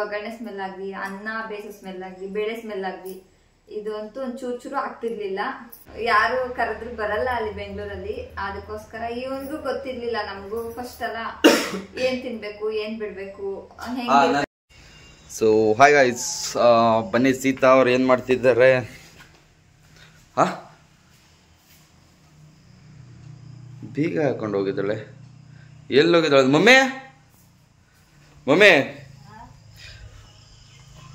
ಒಗ್ಗರಣೆ ಸ್ಮೆಲ್ ಆಗ್ಲಿ, ಅನ್ನ ಬೇಯಿಸೋ ಸ್ಮೆಲ್ ಆಗ್ಲಿ, ಬೇಳೆ ಸ್ಮೆಲ್ ಆಗ್ಲಿ, ಇದು ಅಂತೂ ಒಂದ್ ಚೂರು ಆಗ್ತಿರ್ಲಿಲ್ಲ. ಯಾರು ಕರೆದ್ರು ಬರಲ್ಲ ಅಲ್ಲಿ ಬೆಂಗಳೂರಲ್ಲಿ. ಅದಕ್ಕೋಸ್ಕರ ಇವನ್ಗೂ ಗೊತ್ತಿರ್ಲಿಲ್ಲ, ನಮಗೂ ಫಸ್ಟ್ ಅಲ್ಲ ಏನ್ ತಿನ್ಬೇಕು ಏನ್ ಬಿಡ್ಬೇಕು ಹೆಂಗೆ. ಸೊ ಹಾಯ್ ಗೈಸ್, ಬನ್ನಿ ಸೀತಾ ಅವ್ರು ಏನ್ ಮಾಡ್ತಿದ್ದಾರೆ. ಬೀಗ ಹಾಕೊಂಡು ಹೋಗಿದ್ದಾಳೆ. ಎಲ್ಲಿ ಹೋಗಿದ್ದಾಳೆ ಮಮ್ಮಿ? ಮಮ್ಮಿ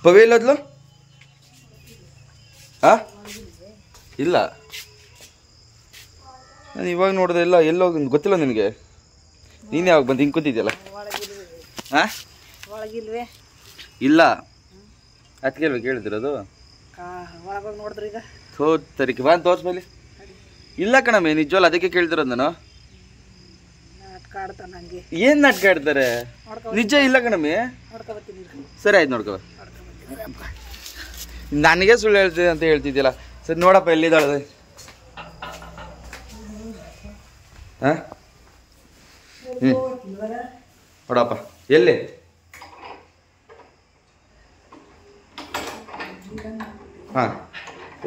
ಪವಿ ಎಲ್ಲದ್ಲು? ಇಲ್ಲ, ನಾನು ಇವಾಗ ನೋಡಿದೆ. ಇಲ್ಲ ಎಲ್ಲೋಗಿ ಗೊತ್ತಿಲ್ಲ ನಿನಗೆ. ನೀನು ಯಾವಾಗ ಬಂದು ಹಿಂಗೆ ಕೂತಿದ್ಯಲ್ಲ? ಇಲ್ಲ ಅದಕ್ಕೆ ಕೇಳಿದಿರೋದು. ತೋರಿಕೆ ಬಾ ತೋರಿಸ್ಮೇಲೆ. ಇಲ್ಲ ಕಣಮ್ಮೆ, ನಿಜವಲ್ಲ ಅದಕ್ಕೆ ಕೇಳ್ತಿರೋದು ನಾನು. ಏನ್ ನಾಟಕ ಆಡ್ತಾರೆ? ನಿಜ ಇಲ್ಲ ಕಣಮ್ಮೆ. ಸರಿ ಆಯ್ತು, ನೋಡ್ಕೋ. ನನಗೆ ಸುಳ್ಳು ಹೇಳ್ತಿದ್ದೆ ಅಂತ ಹೇಳ್ತಿದ್ಯಲ್ಲ. ಸರಿ ನೋಡಪ್ಪ, ಎಲ್ಲಿದ್ದಾಳೆ? ನೋಡಪ್ಪ ಎಲ್ಲಿ?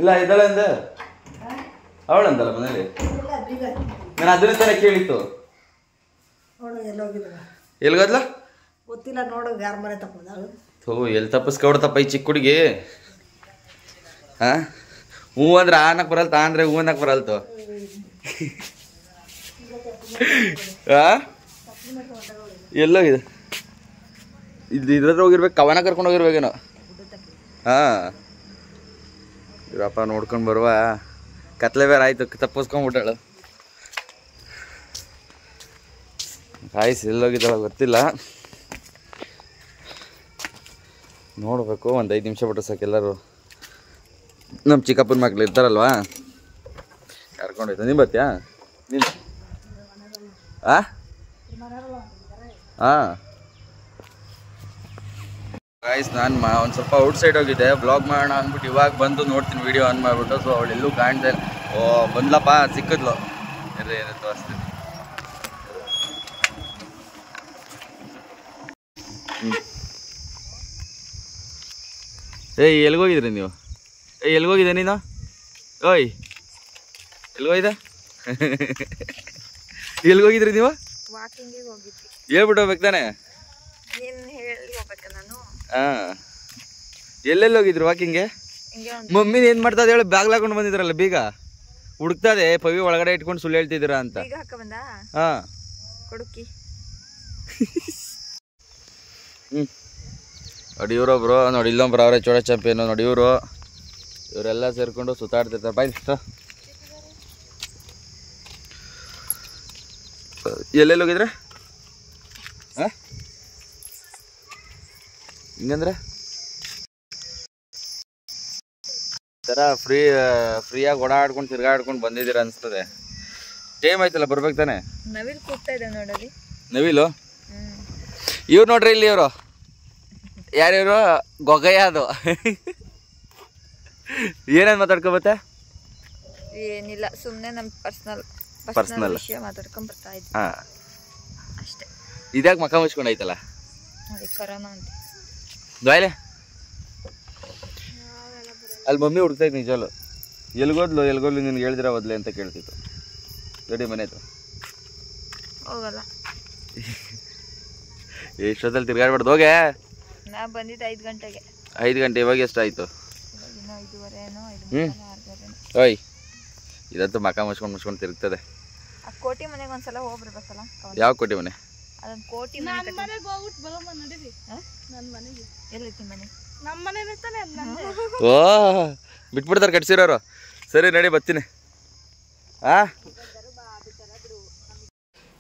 ಇಲ್ಲ ಇದ್ದಾಳೆ ಅಂದ ಅವಳಂತಲ್ಲ ಮನೇಲಿ. ನಾನು ಅದನ್ನ ತರ ಕೇಳಿತ್ತು. ಎಲ್ಗದ್ಲ ಗೊತ್ತಿಲ್ಲ, ನೋಡು ಯಾರ ಮನೆ ತಪ್ಪದಾಳು. ಎಲ್ಲಿ ತಪ್ಪಿಸ್ಕೊಡ್ತಪ್ಪ ಈ ಚಿಕ್ಕ ಹುಡುಗಿ. ಹೂ ಅಂದ್ರೆ ಆನಕ್ ಬರಲ್ತ, ಅಂದ್ರೆ ಹೂ ಅನ್ನಕ್ ಬರಲ್ತು. ಎಲ್ಲೋಗಿದೆ? ಇದ್ರದ್ದು ಹೋಗಿರ್ಬೇಕು, ಕವನ ಕರ್ಕೊಂಡು ಹೋಗಿರ್ಬೇಕೇನೋ. ಇರಪ್ಪ ನೋಡ್ಕೊಂಡು ಬರುವ. ಕತ್ಲೆ ಬೇರೆ ಆಯ್ತು, ತಪ್ಪಿಸ್ಕೊಂಡ್ಬಿಟ್ಟಾಳು. ಕಾಯಿಸಿ ಎಲ್ಲೋಗಿದ್ದಾಳ ಗೊತ್ತಿಲ್ಲ, ನೋಡ್ಬೇಕು. ಒಂದು 5 ನಿಮಿಷ ಬಿಟ್ಟು ಸಾಕು. ಎಲ್ಲರೂ ನಮ್ಮ ಚಿಕ್ಕಪ್ಪನ ಮಕ್ಳು ಇರ್ತಾರಲ್ವಾ, ಕರ್ಕೊಂಡೋಯ್ತು. ನೀನು ಬರ್ತೀಯಾ? ನೀನು ಗಾಯ್ಸ್, ನಾನು ಒಂದು ಸ್ವಲ್ಪ ಔಟ್ ಸೈಡ್ ಹೋಗಿದ್ದೆ, ಬ್ಲಾಗ್ ಮಾಡೋಣ ಅಂದ್ಬಿಟ್ಟು ಇವಾಗ ಬಂದು ನೋಡ್ತೀನಿ ವಿಡಿಯೋ ಆನ್ ಮಾಡಿಬಿಟ್ಟು. ಸೊ ಅವಳೆಲ್ಲೂ ಕಾಣ್ದೆ. ಓ ಬಂದ್ಲಪ್ಪ, ಸಿಕ್ಕಿದ್ಲು. ಏನೇ ತೋರಿಸ್ತೀನಿ. ಎಲ್ಗೋಗಿದ್ರಿ ನೀವು? ಎಲ್ಗೋಗಿದೆ ನೀನು? ಓಯ್ ಎಲ್ಗೋಯ್ದ? ಎಲ್ಗೋಗಿದ್ರಿ ನೀವು? ಹೇಳ್ಬಿಟ್ಟು ಹೋಗ್ಬೇಕು ತಾನೆ. ಎಲ್ಲೆಲ್ಲಿ ಹೋಗಿದ್ರು ವಾಕಿಂಗ್ಗೆ? ಮಮ್ಮಿ ಏನ್ ಮಾಡ್ತಾ ಹೇಳಿ? ಬ್ಯಾಗ್ ಹಾಕೊಂಡು ಬಂದಿದ್ರಲ್ಲ, ಬೀಗ ಹುಡುಕ್ತದೆ. ಪವಿ ಒಳಗಡೆ ಇಟ್ಕೊಂಡು ಸುಳ್ಳು ಹೇಳ್ತಿದ್ದೀರಾ ಅಂತ. ನೋಡಿ ಇವ್ರೊಬ್ರು, ನೋಡಿ ಇಲ್ಲೊಬ್ರು ಅವರೇ ಚೋಳ ಚಾಂಪಿಯನ್. ನೋಡಿ ಇವರೆಲ್ಲ ಸೇರ್ಕೊಂಡು ಸುತ್ತಾಡ್ತಿರ್ತಾರೆ. ಬಾಯ್ ಎಲ್ಲೆಲ್ಲಿ ಹೋಗಿದ್ರೆ? ಹಿಂಗಂದ್ರೆ ಥರ ಫ್ರೀಯಾಗಿ ಓಡಾಡ್ಕೊಂಡು ತಿರ್ಗಾಡ್ಕೊಂಡು ಬಂದಿದ್ದೀರಾ ಅನಿಸ್ತದೆ. ಟೈಮ್ ಆಯ್ತಲ್ಲ, ಬರ್ಬೇಕು ತಾನೆ. ನವಿಲ್ ಕೂಗ್ತಾ ಇದೆ ನೋಡಲಿ. ನವಿಲು? ಇವ್ರು ನೋಡ್ರಿ ಇಲ್ಲಿ. ಇವರು ಯಾರ್ಯಾರು? ಗೊಗಯ್ಯ. ಅದು ಏನೇನು ಮಾತಾಡ್ಕೊಬತ್ತೆ? ಏನಿಲ್ಲ, ಸುಮ್ಮನೆ ನಮ್ಮ ಪರ್ಸನಲ್ ವಿಷಯ ಮಾತಾಡ್ಕೊಂಡ್ ಬರ್ತಾ ಇದ್ವಿ ಅಷ್ಟೇ. ಇದ್ಯಾಕೆ ಮಕ್ಕ ಮುಚ್ಕೊಂಡೈತಲ್ಲ? ನೋಡಿ ಕರೋನಾ ಅಂತ ದ್ವಾಯ್ಲೆ. ಅಲ್ಲಿ ಮಮ್ಮಿ ಹುಡುಕ್ತಾ ಇತ್ತು ನಿಜವಲ್ಲ. ಎಲ್ಗೋದ್ಲು ನಿನ್ಗೆ ಹೇಳ್ದಿರ ಓದ್ಲೆ ಅಂತ ಕೇಳ್ತಿತ್ತು. ದೊಡ್ಡ ಮನೆ ಹತ್ರ ಹೋಗಲ್ಲ. ಎಷ್ಟೊತ್ತಲ್ಲಿ ತಿರ್ಗಾಡ್ಬಾರ್ದು. ಹೋಗೆ. ನಾ ಬಂದಿದ್ದು 5 ಗಂಟೆಗೆ. 5 ಗಂಟೆ? ಇವಾಗ ಎಷ್ಟಾಯ್ತು? 5:30 ಓಯ್ ಇದಂತೂ ಮಕ ಮುಚ್ಕೊಂಡು ತಿರುಗ್ತದೆ. ಕೋಟಿ ಮನೆಗೆ ಒಂದ್ಸಲ ಹೋಗ್ಬಿಡ್ಬೇಕಲ್ಲ. ಯಾವ ಕೋಟಿ ಮನೆ? ಅದೊಂದು ಕೋಟಿ ಮನೆ. ಎಲ್ಲೈತಿ ಮನೆ? ಓ ಬಿಟ್ಬಿಡ್ತಾರೆ ಕಟ್ಸಿರೋರು. ಸರಿ ನಡಿ, ಬರ್ತೀನಿ.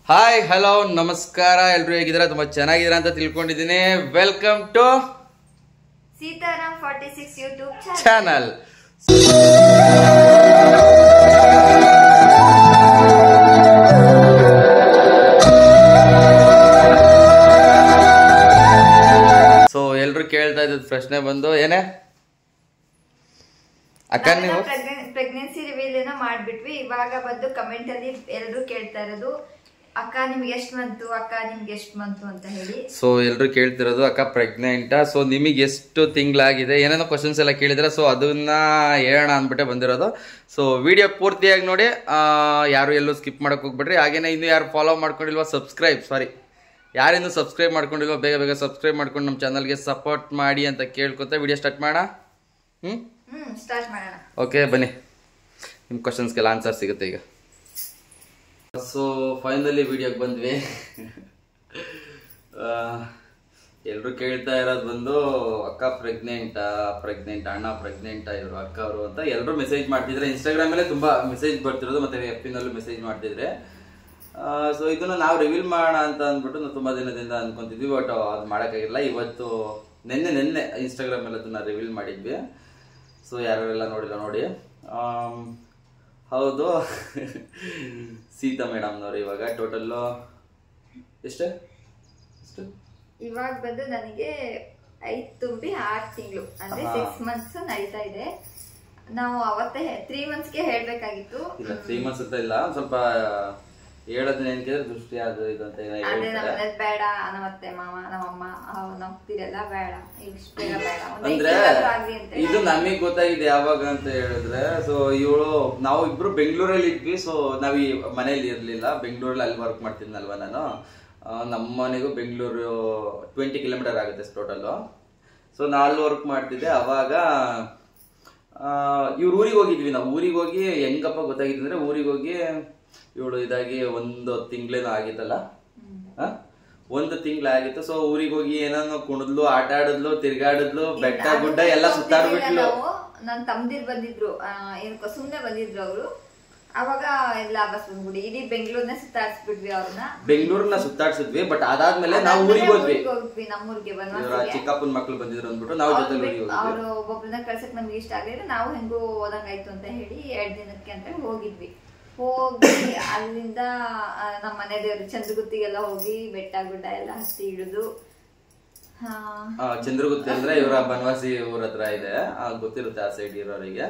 ಹಾಯ್, ಹಲೋ, ನಮಸ್ಕಾರ. ಎಲ್ರು ಹೇಗಿದ್ದೀರಾ? ತುಂಬಾ ಚೆನ್ನಾಗಿದ್ದೀರಾ ಅಂತ ತಿಳ್ಕೊಂಡಿದ್ದೀನಿ. Welcome to Sitaram 46 YouTube channel. So ಎಲ್ರು ಕೇಳ್ತಾ ಇದ್ದದ್ ಪ್ರಶ್ನೆ ಬಂದು ಏನೇ ಅಕ್ಕ, ನೀವು ಪ್ರೆಗ್ನೆನ್ಸಿ ರಿವೀಲ್ ಏನೋ ಮಾಡ್ಬಿಟ್ವಿ. ಇವಾಗ ಬಂದು ಕಮೆಂಟ್ ಅಲ್ಲಿ ಎಲ್ರು ಕೇಳ್ತಾ ಇರೋದು ಅಕ್ಕ ನಿಮ್ಗೆ ಎಷ್ಟು ಬಂತು, ಅಕ್ಕ ನಿಮ್ಗೆ ಎಷ್ಟು ಬಂತು ಅಂತ ಹೇಳಿ. ಸೊ ಎಲ್ರು ಕೇಳ್ತಿರೋದು ಅಕ್ಕ ಪ್ರೆಗ್ನೆಂಟಾ, ಸೊ ನಿಮಗೆ ಎಷ್ಟು ತಿಂಗಳಾಗಿದೆ, ಏನೇನೋ ಕ್ವಶನ್ಸ್ ಎಲ್ಲ ಕೇಳಿದ್ರೆ, ಸೊ ಅದನ್ನ ಹೇಳೋಣ ಅಂದ್ಬಿಟ್ಟೆ ಬಂದಿರೋದು. ಸೊ ವಿಡಿಯೋ ಪೂರ್ತಿಯಾಗಿ ನೋಡಿ, ಯಾರು ಎಲ್ಲೂ ಸ್ಕಿಪ್ ಮಾಡಕ್ ಹೋಗ್ಬಿಡ್ರಿ. ಹಾಗೇನೆ ಇನ್ನು ಯಾರು ಫಾಲೋ ಮಾಡ್ಕೊಂಡಿಲ್ವಾ ಯಾರಿನ್ನೂ ಸಬ್ಸ್ಕ್ರೈಬ್ ಮಾಡ್ಕೊಂಡಿಲ್ವೋ ಬೇಗ ಬೇಗ ಸಬ್ಸ್ಕ್ರೈಬ್ ಮಾಡ್ಕೊಂಡು ನಮ್ಮ ಚಾನಲ್ಗೆ ಸಪೋರ್ಟ್ ಮಾಡಿ ಅಂತ ಕೇಳ್ಕೊತ ವಿಡಿಯೋ ಸ್ಟಾರ್ಟ್ ಮಾಡೋಣ. ಸ್ಟಾರ್ಟ್ ಮಾಡೋಣ. ಓಕೆ ಬನ್ನಿ, ನಿಮ್ಮ ಕ್ವಶನ್ಸ್ಗೆಲ್ಲ ಆನ್ಸರ್ ಸಿಗುತ್ತೆ ಈಗ. ಸೊ ಫೈನಲಿ ವಿಡಿಯೋಗೆ ಬಂದ್ವಿ. ಎಲ್ಲರೂ ಕೇಳ್ತಾ ಇರೋದು ಬಂದು ಅಕ್ಕ ಪ್ರೆಗ್ನೆಂಟಾ, ಅಣ್ಣ ಪ್ರೆಗ್ನೆಂಟಾ, ಇವರು ಅಕ್ಕ ಅವರು ಅಂತ ಎಲ್ಲರೂ ಮೆಸೇಜ್ ಮಾಡ್ತಿದ್ರೆ. ಇನ್ಸ್ಟಾಗ್ರಾಮಲ್ಲೇ ತುಂಬಾ ಮೆಸೇಜ್ ಬರ್ತಿರೋದು, ಮತ್ತೆ ಎಫ್ನಲ್ಲೂ ಮೆಸೇಜ್ ಮಾಡ್ತಿದ್ರೆ. ಸೊ ಇದನ್ನ ನಾವು ರಿವೀಲ್ ಮಾಡೋಣ ಅಂತ ಅಂದ್ಬಿಟ್ಟು ನಾವು ತುಂಬಾ ದಿನದಿಂದ ಅನ್ಕೊಂತಿದ್ವಿ, ಬಟ್ ಅದು ಮಾಡೋಕ್ಕಾಗಿಲ್ಲ. ಇವತ್ತು ನೆನ್ನೆ ಇನ್ಸ್ಟಾಗ್ರಾಮ್ ಎಲ್ಲ ಅದನ್ನ ರಿವೀಲ್ ಮಾಡಿದ್ವಿ. ಸೊ ಯಾರೆಲ್ಲ ನೋಡಿಲ್ಲ ನೋಡಿ. ಹೌದು, ಸೀತಾ ಮೇಡಮ್ನವ್ರು ಇವಾಗ ಟೋಟಲ್ಲು ಎಷ್ಟು ಇವಾಗ ಬಂದು ನನಗೆ 5 ತುಂಬಿ 6 ತಿಂಗಳು ಅಂದ್ರೆ 6 ಮಂತ್ಸ್ ನಡೀತಾ ಇದೆ. ನಾವು ಅವತ್ತೇ 3 ಮಂತ್ಸ್ಗೆ ಹೇಳ್ಬೇಕಾಗಿತ್ತು. ಇಲ್ಲ 3 ಮಂತ್ಸ್ ಅಂತ ಇಲ್ಲ, ಸ್ವಲ್ಪ ಹೇಳೋದನ್ನ ಏನ್ಕಿದ್ರೆ ದೃಷ್ಟಿ ಅದು ಇದು ಅಂತ ಅದೇ ನಮ್ಮನೆ ಬೇಡ, ನಮ್ಮತ್ತೆ ಮಾವ ನಮ್ಮಮ್ಮ ನಮ್ತಿರೆಲ್ಲ ಬೇಡ, ಇಷ್ಟು ಬೇಗ ಬೇಡ ಅಂದ್ರೆ ಇದು ನಮಗ್ ಗೊತ್ತಾಗಿದೆ ಯಾವಾಗ ಅಂತ ಹೇಳಿದ್ರೆ. ಸೊ ಇವಳು ನಾವು ಇಬ್ರು ಬೆಂಗಳೂರಲ್ಲಿ ಇದ್ವಿ. ಸೊ ನಾವ್ ಈ ಮನೇಲಿ ಇರ್ಲಿಲ್ಲ, ಬೆಂಗಳೂರಲ್ಲಿ ಅಲ್ಲಿ ವರ್ಕ್ ಮಾಡ್ತಿದ್ನಲ್ವಾ ನಾನು. ನಮ್ಮ ಮನೆಗೂ ಬೆಂಗಳೂರು 20 ಕಿಲೋಮೀಟರ್ ಆಗುತ್ತೆ ಟೋಟಲ್. ಸೊ ನಾ ಅಲ್ಲಿ ವರ್ಕ್ ಮಾಡ್ತಿದ್ದೆ. ಅವಾಗ ಇವ್ರ ಊರಿಗೆ ಹೋಗಿದ್ವಿ. ನಾವು ಊರಿಗೆ ಹೋಗಿ ಹೆಂಗಪ್ಪ ಗೊತ್ತಾಗಿತ್ತು ಅಂದ್ರೆ, ಊರಿಗೆ ಹೋಗಿ ಇವಳು ಇದಾಗಿ 1 ತಿಂಗಳೇನೋ ಆಗಿತ್ತಲ್ಲ, 1 ತಿಂಗಳಾಗಿತ್ತು. ಸೊ ಊರಿಗೆ ಹೋಗಿ ಏನಾನು ಕುಣಿದ್ಲು, ಆಟ ಆಡಿದ್ಲು, ತಿರ್ಗಾಡಿದ್ಲು, ಬೆಟ್ಟ ಗುಡ್ಡ ಎಲ್ಲ ಸುತ್ತಾಡ್ಬಿಟ್ಲು. ನನ್ ತಮ್ದಿರ್ ಬಂದಿದ್ರು, ಏನಕ್ಕ ಸುಮ್ನೆ ಬಂದಿದ್ರು ಅವರು. ಅವಾಗ ಎಲ್ಲ ಬಸ್ ಬಂದ್ಬಿಡಿ ಇಡೀ ಬೆಂಗಳೂರನ್ನ ಸುತ್ತಾಡ್ಸ್ಬಿಟ್ವಿ. ಬೆಂಗಳೂರನ್ನ ಸುತ್ತಾಡ್ಸಿದ್ವಿ. ಬಟ್ ಅದಾದ್ಮೇಲೆ ನಾವು ಊರಿಗೆ ಹೋದ್ವಿ, ನಮ್ಮೂರಿಗೆ ಚಿಕ್ಕಪ್ಪನ ಮಕ್ಳು ಬಂದಿದ್ರು ಅಂದ್ಬಿಟ್ಟು ನಾವು ಜೊತೆ ಅವ್ರು ಒಬ್ಬೊಬ್ಬರನ್ನ ಕಳ್ಸಕ್ ನಮ್ಗೆ ಇಷ್ಟ ಆಗಿದ್ರೆ ನಾವು ಹೆಂಗೋ ಹೋದಂಗಾಯ್ತು ಅಂತ ಹೇಳಿ 2 ದಿನಕ್ಕೆ ಅಂತ ಹೋಗಿದ್ವಿ. ಹೋಗಿ ಅಲ್ಲಿಂದ ನಮ್ಮ ಮನೆ ದೇವ್ರು ಚಂದ್ರಗುತ್ತಿಗೆಲ್ಲ ಹೋಗಿ ಬೆಟ್ಟ ಗುಡ್ಡ ಎಲ್ಲ ಹತ್ತಿ ಇಳಿದು. ಚಂದ್ರಗುತ್ತಿ ಅಂದ್ರೆ ಇವರ ಬನವಾಸಿ ಊರ ಹತ್ರ ಇದೆ, ಗೊತ್ತಿರುತ್ತೆ ಆ ಸೈಡ್ ಇರೋರಿಗೆ.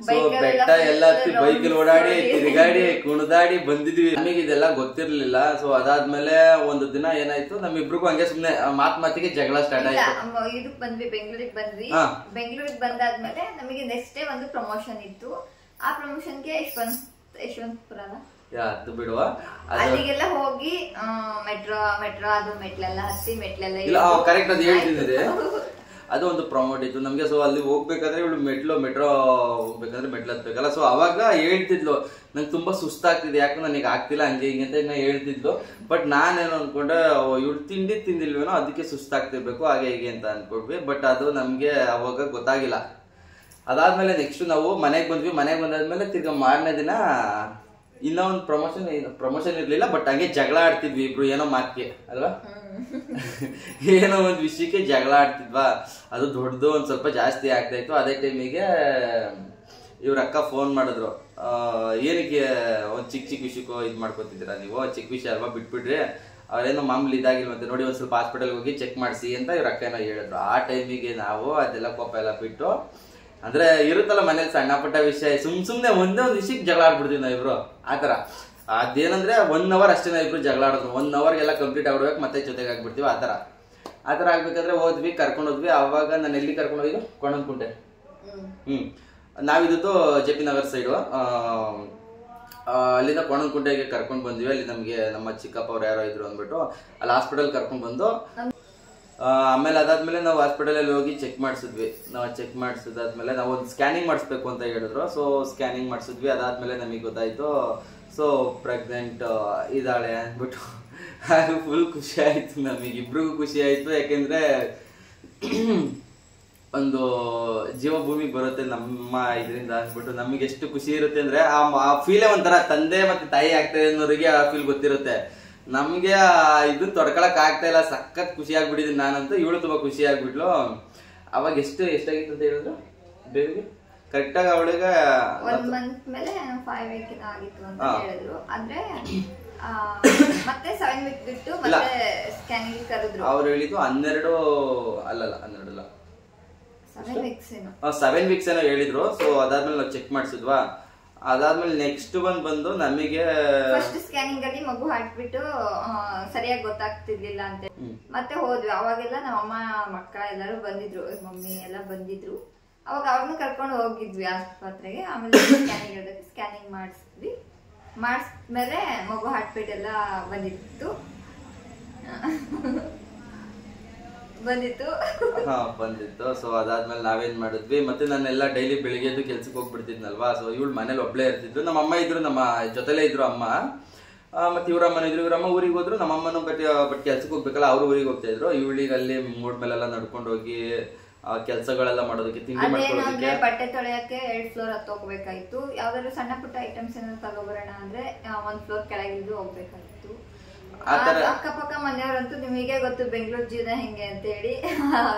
ಸೊ ಬೆಟ್ಟ ಎಲ್ಲ ಹತ್ತಿ ಬೈಕಲ್ಲಿ ಓಡಾಡಿ ತಿರುಗಾಡಿ ಕುಣಿದಾಡಿ ಬಂದಿದ್ವಿ. ನಮಗೆ ಇದೆಲ್ಲ ಗೊತ್ತಿರ್ಲಿಲ್ಲ. ಸೊ ಅದಾದ್ಮೇಲೆ ಒಂದು ದಿನ ಏನಾಯ್ತು, ನಮ್ಮಿಬ್ರಿಗೂ ಹಂಗೆ ಸುಮ್ನೆ ಮಾತಿಗೆ ಜಗಳ ಸ್ಟಾರ್ಟ್ ಆಯ್ತು. ಇದಕ್ ಬಂದ್ವಿ, ಬೆಂಗಳೂರಿಗೆ ಬಂದ್ವಿ. ಬೆಂಗಳೂರಿಗೆ ಬಂದಾದ್ಮೇಲೆ ನಮಗೆ ನೆಕ್ಸ್ಟ್ ಡೇ ಒಂದು ಪ್ರಮೋಷನ್ ಇತ್ತು. ಆ ಪ್ರಮೋಷನ್ಗೆ ಯಶವಂತಪುರ ಅದು ಬಿಡುವ, ಅಲ್ಲಿಗೆಲ್ಲ ಹೋಗಿ ಮೆಟ್ರೋ ಅದು ಮೆಟ್ಲೆಲ್ಲ ಹತ್ತಿ ಇಲ್ಲ ಕರೆಕ್ಟ್ ಅದು ಹೇಳ್ತಿದ್ದೆ. ಅದು ಒಂದು ಪ್ರಮೋಟ್ ಇತ್ತು ನಮ್ಗೆ. ಸೊ ಅಲ್ಲಿ ಹೋಗ್ಬೇಕಾದ್ರೆ ಇವಳು ಮೆಟ್ರೋ ಹೋಗ್ಬೇಕಂದ್ರೆ ಮೆಟ್ಲು ಹತ್ಬೇಕಲ್ಲ. ಸೊ ಅವಾಗ ಹೇಳ್ತಿದ್ಲು, ನಂಗೆ ತುಂಬಾ ಸುಸ್ತಾಗ್ತಿದೆ, ಯಾಕೆ ನನಗೆ ಆಗ್ತಿಲ್ಲ ಹಂಗೆ ಹಿಂಗೆ ಅಂತ ಹೇಳ್ತಿದ್ಲು. ಬಟ್ ನಾನೇನು ಅನ್ಕೊಂಡೆ, ಇವಳು ತಿಂದಿಲ್ವೇನೋ ಅದಕ್ಕೆ ಸುಸ್ತಾಗ್ತಿರ್ಬೇಕು ಹಾಗೆ ಹೀಗೆ ಅಂತ ಅನ್ಕೊಂಡ್ವಿ. ಬಟ್ ಅದು ನಮ್ಗೆ ಅವಾಗ ಗೊತ್ತಾಗಿಲ್ಲ. ಅದಾದ್ಮೇಲೆ ನೆಕ್ಸ್ಟ್ ನಾವು ಮನೆಗೆ ಬಂದ್ವಿ. ಮನೆಗೆ ಬಂದಾದ್ಮೇಲೆ ತಿರ್ಗಾ ಮಾರನೇ ದಿನ ಇನ್ನೂ ಒಂದು ಪ್ರಮೋಷನ್ ಇರ್ಲಿಲ್ಲ, ಬಟ್ ಹಂಗೆ ಜಗಳ ಆಡ್ತಿದ್ವಿ ಇಬ್ರು, ಏನೋ ಮಾತಿಗೆ ಅಲ್ವಾ, ಏನೋ ಒಂದ್ ವಿಷಯಕ್ಕೆ ಜಗಳ ಆಡ್ತಿದ್ವಾ. ಅದು ದೊಡ್ಡದು ಒಂದ್ ಸ್ವಲ್ಪ ಜಾಸ್ತಿ ಆಗ್ತಾ ಇತ್ತು. ಅದೇ ಟೈಮಿಗೆ ಇವ್ರ ಅಕ್ಕ ಫೋನ್ ಮಾಡಿದ್ರು, ಏನಕ್ಕೆ ಒಂದ್ ಚಿಕ್ಕ ವಿಷಯಕ್ಕೂ ಇದ್ ಮಾಡ್ಕೊತಿದ್ದೀರಾ ನೀವು, ಚಿಕ್ಕ ವಿಷಯ ಅಲ್ವಾ ಬಿಟ್ಬಿಡ್ರಿ, ಅವ್ರೇನೋ ಮಾಮೂಲಿ ಇದಾಗಿಲ್ಲ ಮತ್ತೆ ನೋಡಿ ಒಂದ್ ಸ್ವಲ್ಪ ಹಾಸ್ಪಿಟಲ್ ಹೋಗಿ ಚೆಕ್ ಮಾಡಿಸಿ ಅಂತ ಇವ್ರ ಅಕ್ಕ ಏನೋ ಹೇಳಿದ್ರು. ಆ ಟೈಮಿಗೆ ನಾವು ಅದೆಲ್ಲ ಕೋಪ ಎಲ್ಲ ಬಿಟ್ಟು, ಅಂದ್ರೆ ಇರುತ್ತಲ್ಲ ಮನೇಲಿ ಸಣ್ಣ ಪುಟ್ಟ ವಿಷಯ, ಸುಮ್ನೆ ಒಂದೇ ಒಂದು ವಿಷಯಕ್ಕೆ ಜಗಳ ಆಡ್ಬಿಡ್ತೀವಿ ನಾವ್ ಇಬ್ರು. ಆತರ ಅದೇನಂದ್ರೆ 1 ಅವರ್ ಅಷ್ಟೇ ನಾವ್ ಇಬ್ರು ಜಗಳ ಆಡಿದ್ರು. 1 ಅವರ್ಗೆಲ್ಲ ಕಂಪ್ಲೀಟ್ ಆಗ್ಬಿಡ್ಬೇಕು, ಮತ್ತೆ ಜೊತೆಗೆ ಆಗ್ಬಿಡ್ತೀವಿ. ಆತರ ಆಗ್ಬೇಕಾದ್ರೆ ಕರ್ಕೊಂಡೋದ್ವಿ. ಅವಾಗ ನಾನು ಎಲ್ಲಿ ಕರ್ಕೊಂಡು ಹೋಗಿದ್ದು, ಕೊಣಂದ್ಕುಂಟೆ. ನಾವಿದ್ದು ಜೆ.ಪಿ. ನಗರ್ ಸೈಡು. ಅಲ್ಲಿಂದ ಕೊಣಂದ್ಕುಂಟೆಗೆ ಕರ್ಕೊಂಡ್ ಬಂದ್ವಿ. ಅಲ್ಲಿ ನಮ್ಗೆ ನಮ್ಮ ಚಿಕ್ಕಪ್ಪ ಅವ್ರು ಯಾರೋ ಇದ್ರು ಅಂದ್ಬಿಟ್ಟು ಅಲ್ಲಿ ಹಾಸ್ಪಿಟಲ್ ಕರ್ಕೊಂಡ್ ಬಂದು, ಆಮೇಲೆ ಅದಾದ್ಮೇಲೆ ನಾವು ಹಾಸ್ಪಿಟಲ್ ಅಲ್ಲಿ ಹೋಗಿ ಚೆಕ್ ಮಾಡಿಸಿದ್ವಿ. ನಾವು ಚೆಕ್ ಮಾಡಿಸಿದಾದ್ಮೇಲೆ ನಾವು ಒಂದು ಸ್ಕ್ಯಾನಿಂಗ್ ಮಾಡಿಸ್ಬೇಕು ಅಂತ ಹೇಳಿದ್ರು. ಸೊ ಸ್ಕ್ಯಾನಿಂಗ್ ಮಾಡಿಸಿದ್ವಿ. ಅದಾದ್ಮೇಲೆ ನಮಗೆ ಗೊತ್ತಾಯ್ತು, ಸೊ ಪ್ರೆಗ್ನೆಂಟ್ ಇದ್ದಾಳೆ ಅಂದ್ಬಿಟ್ಟು. ಫುಲ್ ಖುಷಿ ಆಯ್ತು, ನಮಗಿಬ್ರಿಗೂ ಖುಷಿ ಆಯ್ತು. ಯಾಕೆಂದ್ರೆ ಒಂದು ಜೀವ ಭೂಮಿಗೆ ಬರುತ್ತೆ ನಮ್ಮ ಇದರಿಂದ ಅಂದ್ಬಿಟ್ಟು ನಮಗೆ ಎಷ್ಟು ಖುಷಿ ಇರುತ್ತೆ ಅಂದ್ರೆ, ಆ ಫೀಲೇ ಒಂಥರ ತಂದೆ ಮತ್ತೆ ತಾಯಿ ಆಗ್ತದೆ ಅನ್ನೋರಿಗೆ ಆ ಫೀಲ್ ಗೊತ್ತಿರುತ್ತೆ. ನಮ್ಗೆ ಇದು ತೊಡ್ಕೊಳಕ್ ಆಗ್ತಾ ಇಲ್ಲ, ಸಖತ್ ಖುಷಿ ಆಗ್ಬಿಟ್ಟಿದ್ದೀನಿ ನಾನಂತೂ. ಇವಳು ತುಂಬಾ ಖುಷಿ ಆಗ್ಬಿಟ್ಲು. ಅವಾಗ ಎಷ್ಟಾಗಿತ್ತು ಅಂತ ಹೇಳಿದ್ರು ಬೇಬಿಗೆ? ಕರೆಕ್ಟ್ ಆಗಿ ಅವಳಿಗೆ 1 ಮಂತ್ ಮೇಲೆ 5 ವೀಕ್ ಆಗಿತ್ತು ಅಂತ ಹೇಳಿದ್ರು. ಅಂದ್ರೆ ಮತ್ತೆ 7 ವೀಕ್ ಬಿಟ್ಟು ಮತ್ತೆ ಸ್ಕ್ಯಾನಿಂಗ್ ಕರೆದ್ರು. ಅವ್ರು ಹೇಳಿದ್ದು 12 ಅಲ್ಲ 7 ವೀಕ್ಸ್ ಏನೋ ಹೇಳಿದ್ರು. ಸೊ ಅದಾದ್ಮೇಲೆ ನಾವು ಚೆಕ್ ಮಾಡಿಸಿದ್ವಾ. ಅದಾದ್ಮೇಲೆ ನೆಕ್ಸ್ಟ್ ಬಂದು ನಮಗೆ ಫಸ್ಟ್ ಸ್ಕ್ಯಾನಿಂಗ್ ಅಲ್ಲಿ ಮಗು ಹಾಕ್ಬಿಟ್ಟು ಸರಿಯಾಗಿ ಗೊತ್ತಾಗ್ತಿರ್ಲಿಲ್ಲ ಅಂತ ಮತ್ತೆ ಹೋದ್ವಿ. ಅವಾಗೆಲ್ಲ ನಮ್ಮಮ್ಮ ಮಕ್ಕಳ ಎಲ್ಲರೂ ಬಂದಿದ್ರು, ಮಮ್ಮಿ ಎಲ್ಲ ಬಂದಿದ್ರು. ಅವಾಗ ಅವ್ರನ್ನು ಕರ್ಕೊಂಡು ಹೋಗಿದ್ವಿ ಆಸ್ಪತ್ರೆಗೆ. ಆಮೇಲೆ ಸ್ಕ್ಯಾನಿಂಗ್ ಇರೋದಕ್ಕೆ ಸ್ಕ್ಯಾನಿಂಗ್ ಮಾಡಿಸಿದ್ವಿ. ಮಾಡಿಸ್ಮೇಲೆ ಮಗು ಹಾರ್ಟ್ಬೀಟ್ ಎಲ್ಲ ಬಂದಿತ್ತು. ಸೊ ಅದಾದ್ಮೇಲೆ ನಾವೇನ್ ಮಾಡಿದ್ವಿ, ಮತ್ತೆ ನಾನೆಲ್ಲ ಡೈಲಿ ಬೆಳಿಗ್ಗೆ ಕೆಲ್ಸಕ್ಕೆ ಹೋಗ್ಬಿಡ್ತಿದ್ನಲ್ವಾ. ಸೊ ಇವಳು ಮನೇಲಿ ಒಬ್ಳೇ ಇರ್ತಿದ್ರು. ನಮ್ಮ ಅಮ್ಮ ಇದ್ರು, ನಮ್ಮ ಜೊತೆಲೇ ಇದ್ರು ಅಮ್ಮ. ಮತ್ತೆ ಇವ್ರಮ್ಮನ ಇದ್ರು, ಇವ್ರಮ್ಮ ಊರಿಗೆ ಹೋದ್ರು. ನಮ್ಮ ಅಮ್ಮನೂ ಬಟ್ ಕೆಲ್ಸಕ್ಕೆ ಹೋಗ್ಬೇಕಲ್ಲ, ಅವ್ರು ಊರಿಗೆ ಹೋಗ್ತಾ ಇದ್ರು. ಇವಳಿಗೆ ಅಲ್ಲಿ ಮೂಡ್ ಮೇಲೆಲ್ಲ ನಡ್ಕೊಂಡು ಹೋಗಿ ಕೆಲಸಗಳೆಲ್ಲ ಮಾಡೋದಕ್ಕೆ, ತಿಂಡಿ ಮಾಡ್ಕೊಳ್ಳೋದಕ್ಕೆ, ಬಟ್ಟೆ ತೊಳೆಯಕ್ಕೆ 2 ಫ್ಲೋರ್ ಹತ್ತು ಹೋಗ್ಬೇಕಾಯ್ತು. ಯಾವ್ದಾದ್ರು ಸಣ್ಣ ಪುಟ್ಟ ಐಟಮ್ಸ್ ಏನಾದ್ರು ತಗೋಬರೋಣ ಅಂದ್ರೆ 1 ಫ್ಲೋರ್ ಕೆಳಗಿಳಿದು ಹೋಗ್ಬೇಕಾಯ್ತು. ಅಕ್ಕಪಕ್ಕ ಮನೆಯವರಂತೂ ನಿಮಗೆ ಗೊತ್ತು ಬೆಂಗಳೂರು ಜೀವನ ಹೆಂಗೆ ಅಂತ ಹೇಳಿ,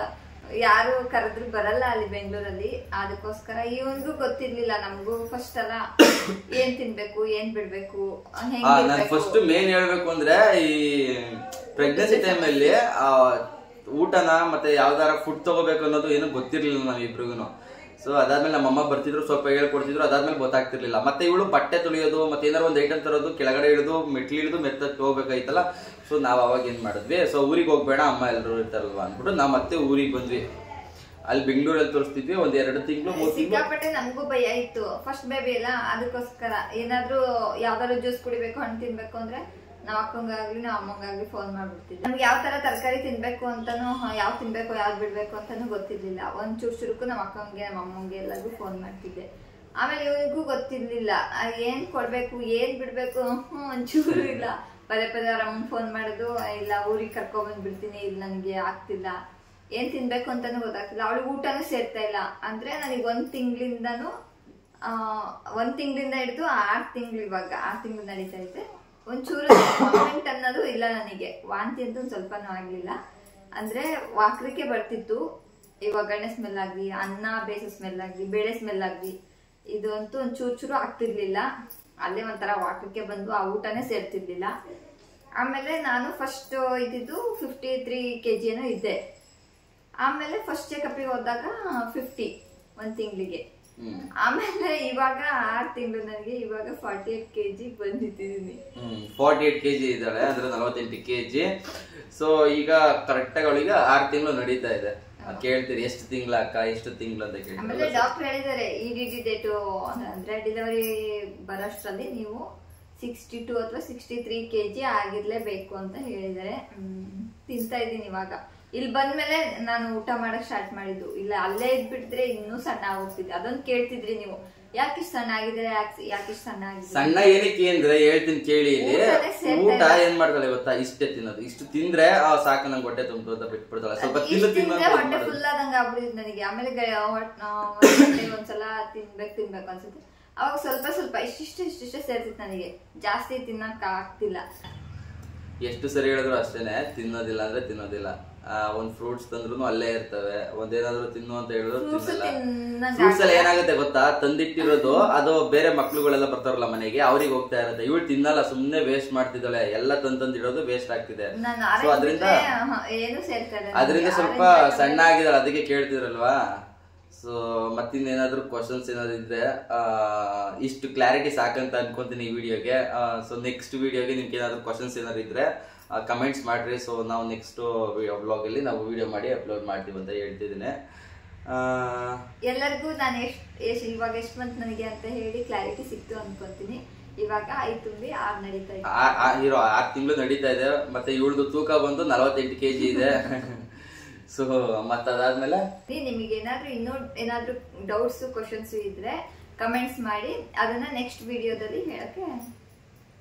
ಯಾರು ಕರೆದ್ರು ಬರಲ್ಲ ಅಲ್ಲಿ ಬೆಂಗಳೂರಲ್ಲಿ. ಅದಕ್ಕೋಸ್ಕರ ಇವನ್ಗೂ ಗೊತ್ತಿರ್ಲಿಲ್ಲ, ನಮಗೂ ಫಸ್ಟ್ ಅಲ್ಲ ಏನ್ ತಿನ್ಬೇಕು ಏನ್ ಬಿಡ್ಬೇಕು ನಾನು ಫಸ್ಟ್ ಮೇನ್ ಹೇಳ್ಬೇಕು ಅಂದ್ರೆ ಈ ಪ್ರೆಗ್ನೆನ್ಸಿ ಟೈಮ್ ಅಲ್ಲಿ ಊಟನ ಮತ್ತೆ ಯಾವ್ದಾರ ಫುಡ್ ತಗೋಬೇಕು ಅನ್ನೋದು ಏನು ಗೊತ್ತಿರ್ಲಿಲ್ಲ ನಾವಿಬ್ರಿಗೂ. ಸೊ ಅದಾದ್ಮೇಲೆ ನಮ್ಮಮ್ಮ ಬರ್ತಿದ್ರು, ಸ್ವಲ್ಪ ಹೇಳ್ಕೊಡ್ತಿದ್ರು. ಅದಾದ್ಮೇಲೆ ಗೊತ್ತಾಗ್ತಿರ್ಲಿಲ್ಲ. ಮತ್ತೆ ಇವಳು ಬಟ್ಟೆ ತೊಳೆಯೋದು ಮತ್ತೆ ಏನಾರು ಒಂದು ಐಟಮ್ ತರೋದು, ಕೆಳಗಡೆ ಇಳಿದು ಮೆಟ್ಲಿ ಇಳಿದು ಮೆತ್ತಕ್ಕೆ ಹೋಗ್ಬೇಕಾಯ್ತಲ್ಲ. ಸೊ ನಾವ್ ಅವಾಗ ಏನ್ ಮಾಡಿದ್ವಿ, ಸೊ ಊರಿಗೆ ಹೋಗ್ಬೇಡ ಅಮ್ಮ ಎಲ್ರು ಇರ್ತಾರಲ್ವಾ ಅಂದ್ಬಿಟ್ಟು ನಾವ್ ಮತ್ತೆ ಊರಿಗೆ ಬಂದ್ವಿ. ಅಲ್ಲಿ ಬೆಂಗಳೂರಲ್ಲಿ ತೋರಿಸ್ತಿದ್ವಿ 1-2 ತಿಂಗಳು 3 ತಿಂಗಳು. ಸಿಕ್ಕಾಪಟ್ಟೆ ನಮಗೂ ಭಯ ಇತ್ತು, ಫಸ್ಟ್ ಬೇಬಿ ಅಲ್ಲ. ಅದಕ್ಕೋಸ್ಕರ ಏನಾದ್ರು ಯಾವ್ದಾದ್ರು ಜ್ಯೂಸ್ ಕುಡಿಬೇಕು, ಹಣ್ಣು ತಿನ್ಬೇಕು ಅಂದ್ರೆ ನಾವ್ ಅಕ್ಕಂಗಾಗ್ಲಿ ನಾವ್ ಅಮ್ಮಂಗಾಗ್ಲಿ ಫೋನ್ ಮಾಡ್ಬಿಡ್ತಿದ್ವಿ. ನಮ್ಗೆ ಯಾವ ತರ ತರಕಾರಿ ತಿನ್ಬೇಕು ಅಂತಾನು, ಯಾವ್ ತಿನ್ಬೇಕು ಯಾವ್ದು ಬಿಡ್ಬೇಕು ಅಂತಾನು ಗೊತ್ತಿರ್ಲಿಲ್ಲ. ಒಂದ್ ಚುರುಕು ನಮ್ಮ ಅಕ್ಕಂಗೆ ನಮ್ಮ ಅಮ್ಮಂಗೆ ಎಲ್ಲರಿಗೂ ಫೋನ್ ಮಾಡ್ತಿದ್ದೆ. ಆಮೇಲೆ ಇವನಿಗೂ ಗೊತ್ತಿರ್ಲಿಲ್ಲ ಏನ್ ಕೊಡ್ಬೇಕು ಏನ್ ಬಿಡ್ಬೇಕು, ಒಂಚೂರು ಇಲ್ಲ. ಪದೇ ಅವ್ರ ಅಮ್ಮಂಗ್ ಫೋನ್ ಮಾಡೋದು, ಇಲ್ಲ ಊರಿಗೆ ಕರ್ಕೊಂಡ್ ಬಂದ್ಬಿಡ್ತೀನಿ, ಇಲ್ಲ ನನ್ಗೆ ಆಗ್ತಿಲ್ಲ, ಏನ್ ತಿನ್ಬೇಕು ಅಂತಾನು ಗೊತ್ತಾಗ್ತಿಲ್ಲ. ಅವಳಿಗೆ ಊಟನೂ ಸೇರ್ತಾ ಇಲ್ಲ. ಅಂದ್ರೆ ನನಗೆ 1 ತಿಂಗಳಿಂದನೂ 1 ತಿಂಗಳಿಂದ ಹಿಡಿದು 6 ತಿಂಗಳು, ಇವಾಗ 6 ತಿಂಗಳು ನಡೀತಾ ಇದೆ. ಒಂಚೂರು ವಾಮಿಟ್ ಅನ್ನೋದು ಇಲ್ಲ ನನಗೆ. ವಾಂತಿ ಅಂತೂ ಸ್ವಲ್ಪನೂ ಆಗ್ಲಿಲ್ಲ. ಅಂದ್ರೆ ವಾಕರಿಕೆ ಬರ್ತಿತ್ತು. ಇವಾಗ ಒಗ್ಗರಣೆ ಸ್ಮೆಲ್ ಆಗ್ಲಿ, ಅನ್ನ ಬೇಯಿಸೋ ಸ್ಮೆಲ್ ಆಗ್ಲಿ, ಬೇಳೆ ಸ್ಮೆಲ್ ಆಗ್ಲಿ, ಇದು ಅಂತೂ ಒಂಚೂರು ಆಗ್ತಿರ್ಲಿಲ್ಲ. ಅಲ್ಲೇ ಒಂಥರ ವಾಕರಿಕೆ ಬಂದು ಆ ಊಟನೇ ಸೇರ್ತಿರ್ಲಿಲ್ಲ. ಆಮೇಲೆ ನಾನು ಫಸ್ಟ್ ಇದ್ದಿದ್ದು 53 kg ಏನೋ ಇದ್ದೆ. ಆಮೇಲೆ ಫಸ್ಟ್ ಚೆಕಪ್ಗೆ ಹೋದಾಗ 50 1 ತಿಂಗಳಿಗೆ. ಆಮೇಲೆ ಇವಾಗ 6 ತಿಂಗಳು ನನಗೆ, ಇವಾಗ 48 kg ಬಂದಿದ್ದೀನಿ. 48 kg ಇದ್ದಾಳೆ, ಅಂದ್ರೆ 48 kg. ಸೊ ಈಗ ಕರೆಕ್ಟ್ ಆಗಿ ಅವಳಿಗೆ 6 ತಿಂಗಳು ನಡೀತಾ ಇದೆ. ಕೇಳ್ತೀರಿ ಎಷ್ಟು ತಿಂಗಳ ಅಕ್ಕ ಎಷ್ಟು ತಿಂಗಳು ಅಂತ ಕೇಳಿ. ಆಮೇಲೆ ಡಾಕ್ಟರ್ ಹೇಳಿದಾರೆ EDD ಡೇಟು ಅಂದ್ರೆ ಡೆಲಿವರಿ ಬರೋಷ್ಟ್ರಲ್ಲಿ ನೀವು 62 ಅಥವಾ 63 kg ಆಗಿರ್ಲೇಬೇಕು ಅಂತ ಹೇಳಿದಾರೆ. ತಿಂತಾ ಇದ್ದೀನಿ ಇವಾಗ. ಇಲ್ಲಿ ಬಂದ್ಮೇಲೆ ನಾನು ಊಟ ಮಾಡಕ್ ಸ್ಟಾರ್ಟ್ ಮಾಡಿದ್ದು. ಇಲ್ಲ ಅಲ್ಲೇ ಇದ್ಬಿಟ್ಟಿದ್ರೆ ಇನ್ನೂ ಸಣ್ಣ ಆಗೋಗ್ತಿದ್ದೆ. ಅದೊಂದು ಕೇಳ್ತಿದ್ರಿ ನೀವು, ಯಾಕಿಷ್ಟು ಸಣ್ಣ ಆಗಿದ್ರೆ, ಯಾಕಿಷ್ಟು ಸಣ್ಣ ಆಗಿದೆ. ಸಣ್ಣ ಏನಕ್ಕೆ ಅಂದ್ರೆ ಹೇಳ್ತೀನಿ ಕೇಳಿ. ಇಲ್ಲಿ ಊಟ ಏನ್ ಮಾಡ್ತಾಳೆ ಗೊತ್ತಾ, ಇಷ್ಟೇ ತಿನ್ನೋದು. ಇಷ್ಟು ತಿಂದ್ರೆ ಸಾಕು ನಂಗೆ ಹೊಟ್ಟೆ ತುಂಬ ಅಂತ ಬಿಟ್ಬಿಡ್ತಾಳೆ. ಸ್ವಲ್ಪ ಹೊಟ್ಟೆ ಫುಲ್ ಆದಂಗ ಆಗ್ಬಿಡಿದ್ ನನಗೆ. ಆಮೇಲೆ ಒಂದ್ಸಲ ತಿನ್ಬೇಕು ಅನ್ಸುತ್ತೆ. ಅವಾಗ ಸ್ವಲ್ಪ ಇಷ್ಟಿಷ್ಟೇ ಸೇರ್ತಿತ್ತು ನನಗೆ. ಜಾಸ್ತಿ ತಿನ್ನಕ್ ಆಗ್ತಿಲ್ಲ. ಎಷ್ಟು ಸರಿ ಹೇಳಿದ್ರು ಅಷ್ಟೇನೆ, ತಿನ್ನೋದಿಲ್ಲ ಅಂದ್ರೆ ತಿನ್ನೋದಿಲ್ಲ. ಒಂದ್ ಫ್ರೂಟ್ಸ್ ತಂದ್ರು ಅಲ್ಲೇ ಇರ್ತವೆ. ಒಂದೇನಾದ್ರು ತಿನ್ನು ಅಂತ ಹೇಳಿದ್ರು ತಿನ್ನಲ್ಲ. ಫ್ರೂಟ್ಸ್ ಎಲ್ಲ ಏನಾಗುತ್ತೆ ಗೊತ್ತಾ, ತಂದಿಟ್ಟಿರೋದು ಅದು ಬೇರೆ ಮಕ್ಳುಗಳೆಲ್ಲ ಬರ್ತಾರಲ್ಲ ಮನೆಗೆ, ಅವ್ರಿಗೆ ಹೋಗ್ತಾ ಇರುತ್ತೆ. ಇವಳು ತಿನ್ನಲ್ಲ, ಸುಮ್ನೆ ವೇಸ್ಟ್ ಮಾಡ್ತಿದ್ದಾಳೆ. ಎಲ್ಲ ತಂದಿಡೋದು ವೇಸ್ಟ್ ಆಗ್ತಿದೆ. ಸೊ ಅದರಿಂದ ಸ್ವಲ್ಪ ಸಣ್ಣ ಆಗಿದಾಳೆ, ಅದಕ್ಕೆ ಕೇಳ್ತಿದ್ರಲ್ವಾ. ಸೊ ಮತ್ತಿನ್ನೇನಾದ್ರು ಕ್ವಶನ್ಸ್ ಏನಾದ್ರು ಇದ್ರೆ ಇಷ್ಟು ಕ್ಲಾರಿಟಿ ಸಾಕಂತ ಅನ್ಕೊಂತೀನಿ ಈ ವಿಡಿಯೋಗೆ. ಸೊ ನೆಕ್ಸ್ಟ್ ವಿಡಿಯೋಗೆ ನಿಮ್ಗೆ ಏನಾದ್ರು ಕ್ವಶನ್ಸ್ ಏನಾದ್ರು ಇದ್ರೆ ಕಮೆಂಟ್ಸ್ ಮಾಡ್ರಿ. ಸೊ ನಾವು ನೆಕ್ಸ್ಟ್ ವ್ಲಾಗ್ ಅಲ್ಲಿ ನಾವು ವಿಡಿಯೋ ಮಾಡಿ ಅಪ್ಲೋಡ್ ಮಾಡ್ತೀವಿ ಅಂತ ಹೇಳ್ತಿದ್ದೀನಿ. ಎಲ್ಲರಿಗೂ ನಾನು ಇವಾಗ ಎಷ್ಟು ಮಂತ್ ನನಗೆ ಅಂತ ಹೇಳಿ ಕ್ಲಾರಿಟಿ ಸಿಕ್ತು ಅನ್ಕೊಂತೀನಿ. ಇವಾಗ 5 ತುಂಬಿ 6 ನಡೀತಾ ಇದೆ. 6 ತಿಂಗಳು ನಡೀತಾ ಇದೆ. ಮತ್ತೆ ಇವಳದು ತೂಕ ಬಂದು 48 kg ಇದೆ. ಸೊ ಮತ್ತ ಅದಾದ್ಮೇಲೆ ನಿಮಗೆ ಏನಾದ್ರೂ ಡೌಟ್ಸ್ ಕ್ವಶನ್ಸ್ ಇದ್ರೆ ಕಮೆಂಟ್ಸ್ ಮಾಡಿ, ಅದನ್ನ ನೆಕ್ಸ್ಟ್ ವಿಡಿಯೋದಲ್ಲಿ ಹೇಳಕ್ಕೆ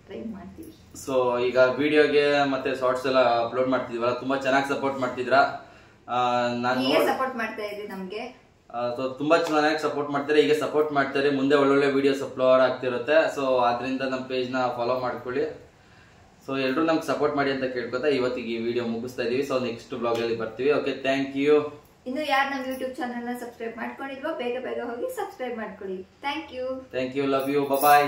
ಟ್ರೈ ಮಾಡ್ತೀವಿ. ಸೊ ಈಗ ವಿಡಿಯೋಗೆ ಮತ್ತೆ ಶಾರ್ಟ್ಸ್ ಎಲ್ಲ ಅಪ್ಲೋಡ್ ಮಾಡ್ತಿದೀವಲ್ಲ, ತುಂಬಾ ಚೆನ್ನಾಗಿ ಸಪೋರ್ಟ್ ಮಾಡ್ತಿದ್ರ. ಸಪೋರ್ಟ್ ಮಾಡ್ತಾ ಇದ್ರಿ ನಮ್ಗೆ. ತುಂಬಾ ಚೆನ್ನಾಗಿ ಸಪೋರ್ಟ್ ಮಾಡ್ತಾರೆ. ಈಗ ಸಪೋರ್ಟ್ ಮಾಡ್ತಾರೆ, ಮುಂದೆ ಒಳ್ಳೊಳ್ಳೆ ವಿಡಿಯೋಸ್ ಅಪ್ಲೋಡ್ ಆಗ್ತಿರುತ್ತೆ. ಸೊ ಆದ್ರಿಂದ ನಮ್ಮ ಪೇಜ್ ನ ಫಾಲೋ ಮಾಡ್ಕೊಳ್ಳಿ. ಸೊ ಎಲ್ಲರೂ ನಮ್ಗೆ ಸಪೋರ್ಟ್ ಮಾಡಿ ಅಂತ ಕೇಳ್ಕೊತಾ ಇವತ್ತಿಗೆ ಈ ವಿಡಿಯೋ ಮುಗಿಸ್ತಾ ಇದೀವಿ. ಸೊ ನೆಕ್ಸ್ಟ್ ಬ್ಲಾಗ್ ಅಲ್ಲಿ ಬರ್ತೀವಿ. Okay, thank you. ಇನ್ನು ಯಾರು ನಮ್ಮ ಯೂಟ್ಯೂಬ್ ಚಾನೆಲ್ ನ ಸಬ್ಸ್ಕ್ರೈಬ್ ಮಾಡ್ಕೊಂಡಿಲ್ವೋ ಬೇಗ ಹೋಗಿ ಸಬ್ಸ್ಕ್ರೈಬ್ ಮಾಡ್ಕೊಳ್ಳಿ. Thank you. Love you. Bye.